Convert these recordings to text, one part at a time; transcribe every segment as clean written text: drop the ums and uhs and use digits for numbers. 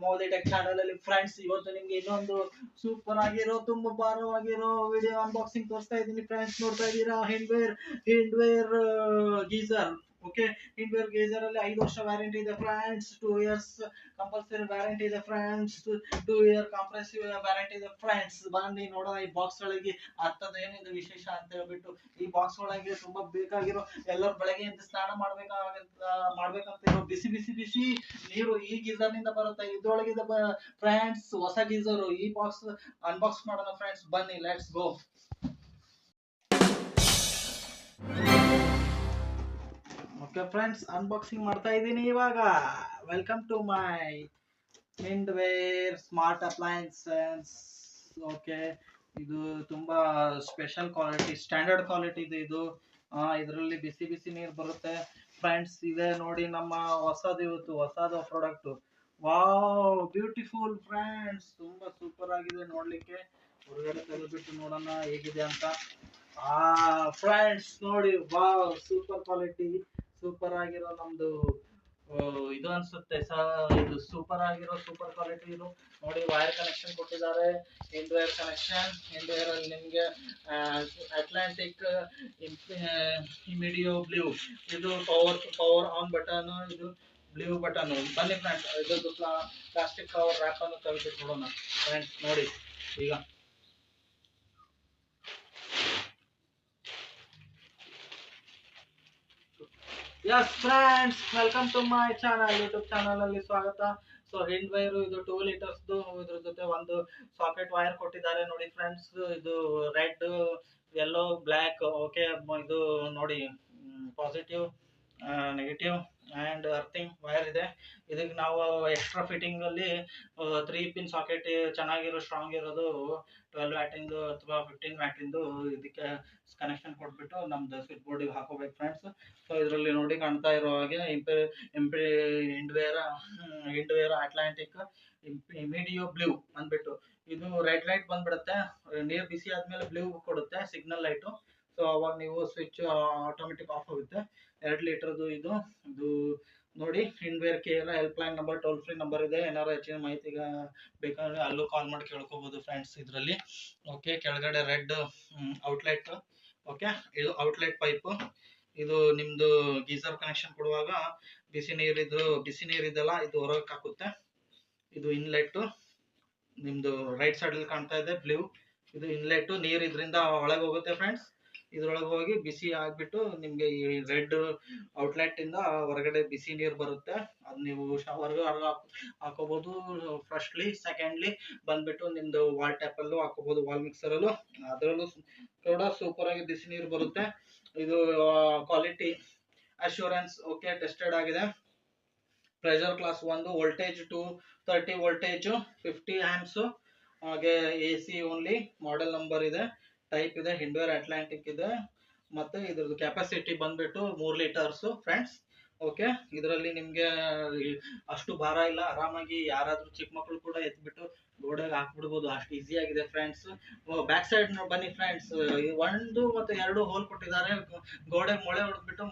Modi tech channel ಅಲ್ಲಿ friends ಇವತ್ತು ನಿಮ್ಗೆ ಇನ್ನೊಂದು ಸೂಪರ್ ಆಗಿರೋ ತುಂಬಾ ಭಾರವಾಗಿರೋ ವಿಡಿಯೋ ಅನ್ಬಾಕ್ಸಿಂಗ್ ತೋರಿಸ್ತಾ ಇದ್ದೀನಿ ಫ್ರೆಂಡ್ಸ್. ನೋಡ್ತಾ ಇದ್ದೀರಾ ಹಿಂಡ್ವೇರ್ ಗೀಸರ್. ಓಕೆ, ಹಿಂಡ್ವೇರ್ ಗೀಸರ್ ಅಲ್ಲಿ 5 ವರ್ಷ ವ್ಯಾರಂಟಿ ಇದೆ ಫ್ರೆಂಡ್ಸ್. 2 ಇಯರ್ಸ್ ಕಂಪಲ್ಸರಿ ವ್ಯಾರಂಟಿ ಇದೆ ಫ್ರೆಂಡ್ಸ್. 2 ಇಯರ್ ಕಾಂಪ್ರೆಸಿವ್ ವ್ಯಾರಂಟಿ ಇದೆ ಫ್ರೆಂಡ್ಸ್. ಬನ್ನಿ ನೋಡೋಣ ಈ ಬಾಕ್ಸ್ ಒಳಗೆ ಅರ್ಥದ ಏನಿದೆ ವಿಶೇಷ ಅಂತ ಹೇಳ್ಬಿಟ್ಟು. ಈ ಬಾಕ್ಸ್ ಒಳಗೆ ತುಂಬಾ ಬೇಕಾಗಿರೋ ಎಲ್ಲರೂ ಬೆಳಗ್ಗೆ ಎದ್ದು ಸ್ನಾನ ಮಾಡ್ಬೇಕಂತ ಇರೋ ಬಿಸಿ ಬಿಸಿ ಬಿಸಿ ನೀರು ಈ ಗೀಸರ್ ನಿಂದ ಬರುತ್ತೆ. ಇದ್ರೊಳಗಿದೆ ಫ್ರೆಂಡ್ಸ್ ಹೊಸ ಗೀಸರ್. ಈ ಬಾಕ್ಸ್ ಅನ್ಬಾಕ್ಸ್ ಮಾಡೋಣ ಫ್ರೆಂಡ್ಸ್, ಬನ್ನಿ let's go. Okay friends, unboxing ಮಾಡ್ತಾ ಇದ್ದೀನಿ ಇವಾಗ. Welcome to my Hindware smart appliances. Okay, ಇದು ತುಂಬಾ ಸ್ಪೆಷಲ್ ಕ್ವಾಲಿಟಿ, ಸ್ಟ್ಯಾಂಡರ್ಡ್ ಕ್ವಾಲಿಟಿ ಇದೆ ಇದು. ಇದರಲ್ಲಿ ಬಿಸಿ ಬಿಸಿ ನೀರು ಬರುತ್ತೆ ಫ್ರೆಂಡ್ಸ್. ಇದೆ ನೋಡಿ ನಮ್ಮ ಹೊಸದು ಪ್ರಾಡಕ್ಟ್. ವಾವ್, ಬ್ಯೂಟಿಫುಲ್ ಫ್ರೆಂಡ್ಸ್, ತುಂಬಾ ಸೂಪರ್ ಆಗಿದೆ ನೋಡ್ಲಿಕ್ಕೆ. ಹೊರಗಡೆ ತೆಗೆದ್ಬಿಟ್ಟು ನೋಡೋಣ ಹೇಗಿದೆ ಅಂತ. ಫ್ರೆಂಡ್ಸ್ ನೋಡಿ, ವಾವ್, ಸೂಪರ್ ಕ್ವಾಲಿಟಿ, ಸೂಪರ್ ಆಗಿರೋ ನಮ್ದು ಇದು ಅನ್ಸುತ್ತೆ ಇದು ಸೂಪರ್ ಆಗಿರೋ ಸೂಪರ್ ಕ್ವಾಲಿಟಿ ಇದು ನೋಡಿ. ವೈರ್ ಕನೆಕ್ಷನ್ ಕೊಟ್ಟಿದ್ದಾರೆ, ಹಿಂಡ್ವೇರ್ ಕನೆಕ್ಷನ್. ಹಿಂಡ್ವೇರ್ ಅಲ್ಲಿ ನಿಮಗೆ ಅಟ್ಲಾಂಟಿಕ್ ಇಮಿಡಿಯೋ ಬ್ಲೂ, ಇದು ಪವರ್ ಆನ್ ಬಟನ್, ಇದು ಬ್ಲೂ ಬಟನ್. ಬನ್ನಿ ಫ್ರೆಂಡ್ಸ್, ಇದ್ರದ್ದು ಪ್ಲಾಸ್ಟಿಕ್ ಕವರ್ ರ್ಯಾಪ್ ಅನ್ನು ತೆಗೆದುಬಿಟ್ಟು ನೋಡೋಣ ಫ್ರೆಂಡ್ಸ್. ನೋಡಿ ಈಗ yes friends, welcome to my channel, YouTube channel ಅಲ್ಲಿ ಸ್ವಾಗತ. ಸೊ ಹಿಂಡ್ವೇರ್ ಇದು 2 ಲೀಟರ್ಸ್, ಇದ್ರ ಜೊತೆ ಒಂದು ಸಾಕೆಟ್ ವೈರ್ ಕೊಟ್ಟಿದ್ದಾರೆ ನೋಡಿ ಫ್ರೆಂಡ್ಸ್. ಇದು ರೆಡ್, ಯೆಲ್ಲೋ, ಬ್ಲ್ಯಾಕ್. ಓಕೆ, ಇದು ನೋಡಿ positive, negative and earthing wire ಇದೆ. ಇದಕ್ಕೆ ನಾವು ಎಕ್ಸ್ಟ್ರಾ ಫಿಟ್ಟಿಂಗ್ ಅಲ್ಲಿ 3 ಪಿನ್ ಸಾಕೆಟ್ ಚೆನ್ನಾಗಿರೋ ಸ್ಟ್ರಾಂಗ್ ಇರೋದು 12 ವ್ಯಾಟಿಂದು ಅಥವಾ 15 ವ್ಯಾಟಿಂದು ಇದಕ್ಕೆ ಕನೆಕ್ಷನ್ ಕೊಟ್ಬಿಟ್ಟು ನಮ್ದು ಸ್ವಿಚ್ ಬೋರ್ಡಿಗೆ ಹಾಕೋಬೇಕು ಫ್ರೆಂಡ್ಸ್. ಸೊ ಇದರಲ್ಲಿ ನೋಡಿ ಕಾಣ್ತಾ ಇರೋ ಹಾಗೆ ಹಿಂಡ್ವೇರ್ ಅಟ್ಲಾಂಟಿಕ್ ಇಮಿಡಿಯೋ ಬ್ಲೂ ಅಂದ್ಬಿಟ್ಟು ಇದು ರೆಡ್ ಲೈಟ್ ಬಂದ್ಬಿಡುತ್ತೆ. ನೀರು ಬಿಸಿ ಆದ್ಮೇಲೆ ಬ್ಲೂ ಕೊಡುತ್ತೆ ಸಿಗ್ನಲ್ ಲೈಟು. ಸೊ ಅವಾಗ ನೀವು ಸ್ವಿಚ್ ಆಟೋಮೆಟಿಕ್ ಆಫ್ ಆಗುತ್ತೆ. 2 ಲೀಟರ್ದು ಇದು ನೋಡಿ. ಹಿಂಡ್ವೇರ್ care help line number, toll free number ಇದೆ. ಏನಾದ್ರು ಹೆಚ್ಚಿನ ಮಾಹಿತಿ ಬೇಕಾದ್ರೆ ಅಲ್ಲೂ ಕಾಲ್ ಮಾಡಿ ಕೇಳ್ಕೋಬಹುದು ಫ್ರೆಂಡ್ಸ್ ಇದರಲ್ಲಿ. ಓಕೆ, ಕೆಳಗಡೆ ರೆಡ್ ಔಟ್ಲೆಟ್. ಓಕೆ, ಇದು ಔಟ್ಲೆಟ್ ಪೈಪ್. ಇದು ನಿಮ್ದು ಗೀಸರ್ ಕನೆಕ್ಷನ್ ಕೊಡುವಾಗ ಬಿಸಿ ನೀರಿದೆಲ್ಲ ಇದು ಹೊರಗೆ ಹಾಕುತ್ತೆ. ಇದು ಇನ್ಲೆಟ್ ನಿಮ್ದು ರೈಟ್ ಸೈಡ್ ಅಲ್ಲಿ ಕಾಣ್ತಾ ಇದೆ ಬ್ಲೂ. ಇದು ಇನ್ಲೆಟ್, ನೀರು ಇದರಿಂದ ಒಳಗೆ ಹೋಗುತ್ತೆ ಫ್ರೆಂಡ್ಸ್. ಇದ್ರೊಳಗೆ ಹೋಗಿ ಬಿಸಿ ಆಗ್ಬಿಟ್ಟು ನಿಮ್ಗೆ ಈ ರೆಡ್ ಔಟ್ಲೆಟ್ ಇಂದ ಹೊರಗಡೆ ಬಿಸಿ ನೀರು ಬರುತ್ತೆ. ಅದು ನೀವು ಶವರ್ಗೆ ಹಾಕೋಬಹುದು ಫಸ್ಟ್ಲಿ. ಸೆಕೆಂಡ್ಲಿ ಬಂದ್ಬಿಟ್ಟು ನಿಮ್ದು ವಾಲ್ ಟ್ಯಾಪ್ ಅಲ್ಲೂ ಹಾಕೋಬಹುದು, ವಾಲ್ ಮಿಕ್ಸರ್ ಅಲ್ಲೂ. ಅದರಲ್ಲೂ ಕೂಡ ಸೂಪರ್ ಆಗಿ ಬಿಸಿ ನೀರು ಬರುತ್ತೆ. ಇದು ಕ್ವಾಲಿಟಿ ಅಶ್ಯೂರೆನ್ಸ್. ಓಕೆ, ಟೆಸ್ಟೆಡ್ ಆಗಿದೆ. Pressure class 1, voltage 230 voltage, 50 amps. ಹಾಗೆ AC ಓನ್ಲಿ. ಮಾಡೆಲ್ ನಂಬರ್ ಇದೆ, ಟೈಪ್ ಇದೆ, ಹಿಂಡ್ವೇರ್ ಅಟ್ಲಾಂಟಿಕ್ ಇದೆ. ಮತ್ತೆ ಇದ್ರದ್ದು ಕೆಪಾಸಿಟಿ ಬಂದ್ಬಿಟ್ಟು 3 ಲೀಟರ್ಸ್ ಫ್ರೆಂಡ್ಸ್. ಓಕೆ, ಇದರಲ್ಲಿ ನಿಮ್ಗೆ ಅಷ್ಟು ಭಾರ ಇಲ್ಲ, ಆರಾಮಾಗಿ ಯಾರಾದ್ರೂ ಚಿಕ್ಕ ಮಕ್ಕಳು ಕೂಡ ಎತ್ಬಿಟ್ಟು ಗೋಡೆಗೆ ಹಾಕ್ಬಿಡ್ಬೋದು, ಅಷ್ಟು ಈಸಿ ಆಗಿದೆ ಫ್ರೆಂಡ್ಸ್. ಬ್ಯಾಕ್ ಸೈಡ್ ಬನ್ನಿ ಫ್ರೆಂಡ್ಸ್. 1 ಮತ್ತು 2 ಹೋಲ್ ಕೊಟ್ಟಿದ್ದಾರೆ. ಗೋಡೆಗೆ ಮೊಳೆ ಹೊಡೆದ್ಬಿಟ್ಟು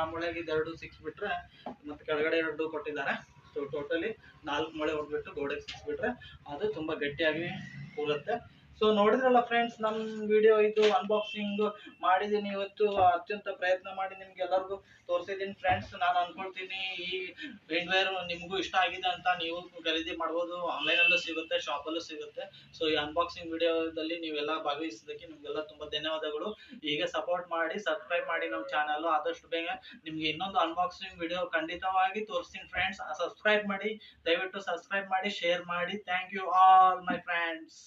ಆ ಮೊಳೆಗೆ 2 ಸಿಕ್ಸ್ಬಿಟ್ರೆ, ಮತ್ತೆ ಕೆಳಗಡೆ 2 ಕೊಟ್ಟಿದ್ದಾರೆ. ಸೊ ಟೋಟಲಿ 4 ಮೊಳೆ ಹೊಡೆದ್ಬಿಟ್ಟು ಗೋಡೆಗೆ ಸಿಕ್ಸ್ಬಿಟ್ರೆ ಅದು ತುಂಬಾ ಗಟ್ಟಿಯಾಗಿ ಕೂರುತ್ತೆ. ಸೊ ನೋಡಿದ್ರಲ್ಲ ಫ್ರೆಂಡ್ಸ್, ನಮ್ಮ ವಿಡಿಯೋ ಇದು ಅನ್ಬಾಕ್ಸಿಂಗ್ ಮಾಡಿದ್ದೀನಿ ಇವತ್ತು. ಅತ್ಯಂತ ಪ್ರಯತ್ನ ಮಾಡಿ ನಿಮ್ಗೆ ಎಲ್ಲರಿಗೂ ತೋರಿಸಿದ್ದೀನಿ ಫ್ರೆಂಡ್ಸ್. ನಾನು ಅನ್ಕೊಳ್ತೀನಿ ಈ ಹಿಂಡ್ವೇರ್ ನಿಮಗೂ ಇಷ್ಟ ಆಗಿದೆ ಅಂತ. ನೀವು ಖರೀದಿ ಮಾಡ್ಬೋದು, ಆನ್ಲೈನಲ್ಲೂ ಸಿಗುತ್ತೆ, ಶಾಪಲ್ಲೂ ಸಿಗುತ್ತೆ. ಸೊ ಈ ಅನ್ಬಾಕ್ಸಿಂಗ್ ವಿಡಿಯೋದಲ್ಲಿ ನೀವೆಲ್ಲ ಭಾಗವಹಿಸಿದ್ದಕ್ಕೆ ನಿಮಗೆಲ್ಲ ತುಂಬಾ ಧನ್ಯವಾದಗಳು. ಹೀಗೆ ಸಪೋರ್ಟ್ ಮಾಡಿ, ಸಬ್ಸ್ಕ್ರೈಬ್ ಮಾಡಿ ನಮ್ಮ ಚಾನಲ್. ಆದಷ್ಟು ಬೇಗ ನಿಮ್ಗೆ ಇನ್ನೊಂದು ಅನ್ಬಾಕ್ಸಿಂಗ್ ವಿಡಿಯೋ ಖಂಡಿತವಾಗಿ ತೋರಿಸ್ತೀನಿ ಫ್ರೆಂಡ್ಸ್. ಸಬ್ಸ್ಕ್ರೈಬ್ ಮಾಡಿ, ದಯವಿಟ್ಟು ಸಬ್ಸ್ಕ್ರೈಬ್ ಮಾಡಿ, ಶೇರ್ ಮಾಡಿ. Thank you all my friends.